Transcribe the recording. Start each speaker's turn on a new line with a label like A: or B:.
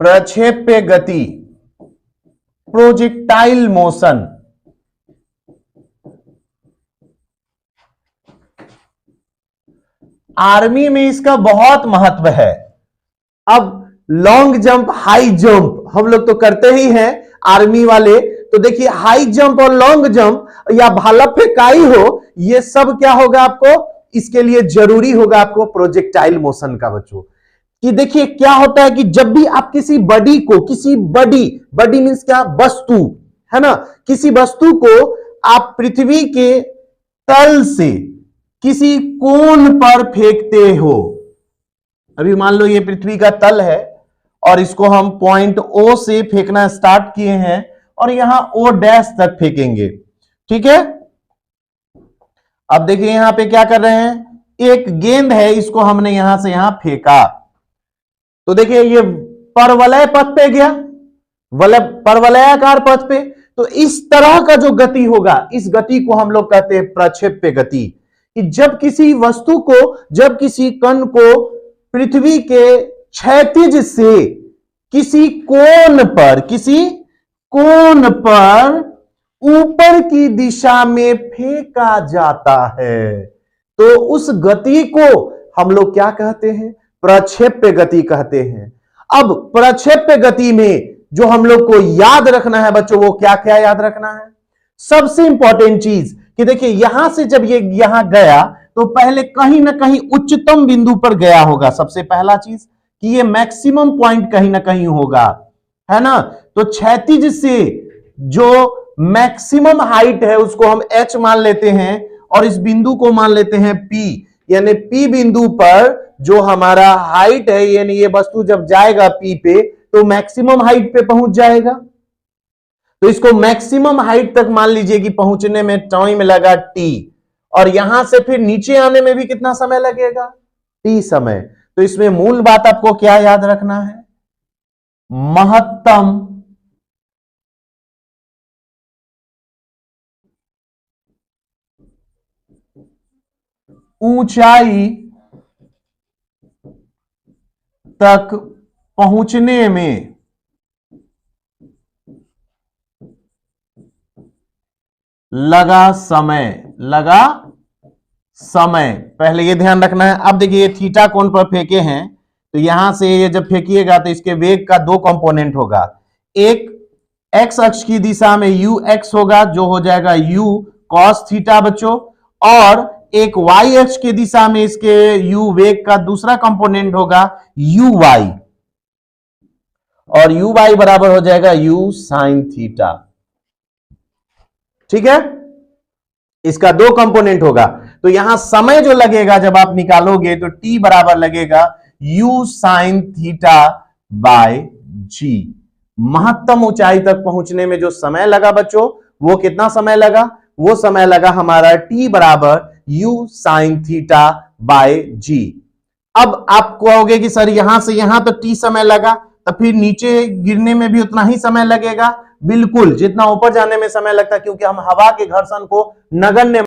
A: प्रक्षेप्य गति, projectile motion. Army में इसका बहुत महत्व है। अब लॉन्ग जंप, हाई जंप हम लोग तो करते ही हैं आर्मी वाले, तो देखिए हाई जंप और लॉन्ग जंप या भाला फेंकाई हो, ये सब क्या होगा आपको, इसके लिए जरूरी होगा आपको प्रोजेक्टाइल मोशन का बच्चों। कि देखिए क्या होता है कि जब भी आप किसी बॉडी को, किसी बॉडी मींस क्या, वस्तु है ना, किसी वस्तु को आप पृथ्वी के तल से किसी कोण पर फेंकते हो। अभी मान लो ये पृथ्वी का तल है और इसको हम पॉइंट O से फेंकना स्टार्ट किए हैं और यहां O डैश तक फेंकेंगे, ठीक है। अब देखिए यहां पे क्या कर रहे हैं, एक गेंद है, इसको हमने यहां से यहां फेंका, तो देखिए ये परवलय पथ पे गया, परवलयाकार पथ पे। तो इस तरह का जो गति होगा, इस गति को हम लोग कहते हैं प्रक्षेप्य गति। कि जब किसी वस्तु को, जब किसी कण को पृथ्वी के क्षैतिज से किसी कोण पर ऊपर की दिशा में फेंका जाता है, तो उस गति को हम लोग क्या कहते हैं, प्रक्षेप्य गति कहते हैं। अब प्रक्षेप्य गति में जो हम लोग को याद रखना है बच्चों, वो क्या क्या याद रखना है, सबसे इंपॉर्टेंट चीज कि देखिए यहां से जब ये यहां गया तो पहले कहीं ना कहीं उच्चतम बिंदु पर गया होगा। सबसे पहला चीज कि ये मैक्सिमम पॉइंट कहीं ना कहीं होगा, है ना। तो क्षैतिज से जो मैक्सिमम हाइट है उसको हम H मान लेते हैं और इस बिंदु को मान लेते हैं P, यानी P बिंदु पर जो हमारा हाइट है, यानी ये वस्तु जब जाएगा P पे तो मैक्सिमम हाइट पे पहुंच जाएगा। तो इसको मैक्सिमम हाइट तक मान लीजिए कि पहुंचने में टाइम लगा T, और यहां से फिर नीचे आने में भी कितना समय लगेगा, T समय। तो इसमें मूल बात आपको क्या याद रखना है, महत्तम ऊंचाई तक पहुंचने में लगा समय, पहले ये ध्यान रखना है। अब देखिए ये थीटा कोण पर फेंके हैं, तो यहां से ये जब फेंकिएगा तो इसके वेग का दो कंपोनेंट होगा, एक एक्स अक्ष की दिशा में यू एक्स होगा जो हो जाएगा यू कॉस थीटा बच्चों, और एक वाई अक्ष की दिशा में इसके यू वेग का दूसरा कंपोनेंट होगा यू वाई, और यू वाई बराबर हो जाएगा यू साइन थीटा, ठीक है। इसका दो कंपोनेंट होगा, तो यहां समय जो लगेगा जब आप निकालोगे तो t बराबर लगेगा u sine theta by g। महत्तम ऊंचाई तक पहुंचने में जो समय लगा बच्चों, वो कितना समय लगा, वो समय लगा हमारा t बराबर u sine theta by g। अब आप कहोगे कि सर यहां से यहां तो t समय लगा, तो फिर नीचे गिरने में भी उतना ही समय लगेगा। बिल्कुल, जितना ऊपर जाने में समय लगता है, क्योंकि हम हवा के घर्षण को नगण्य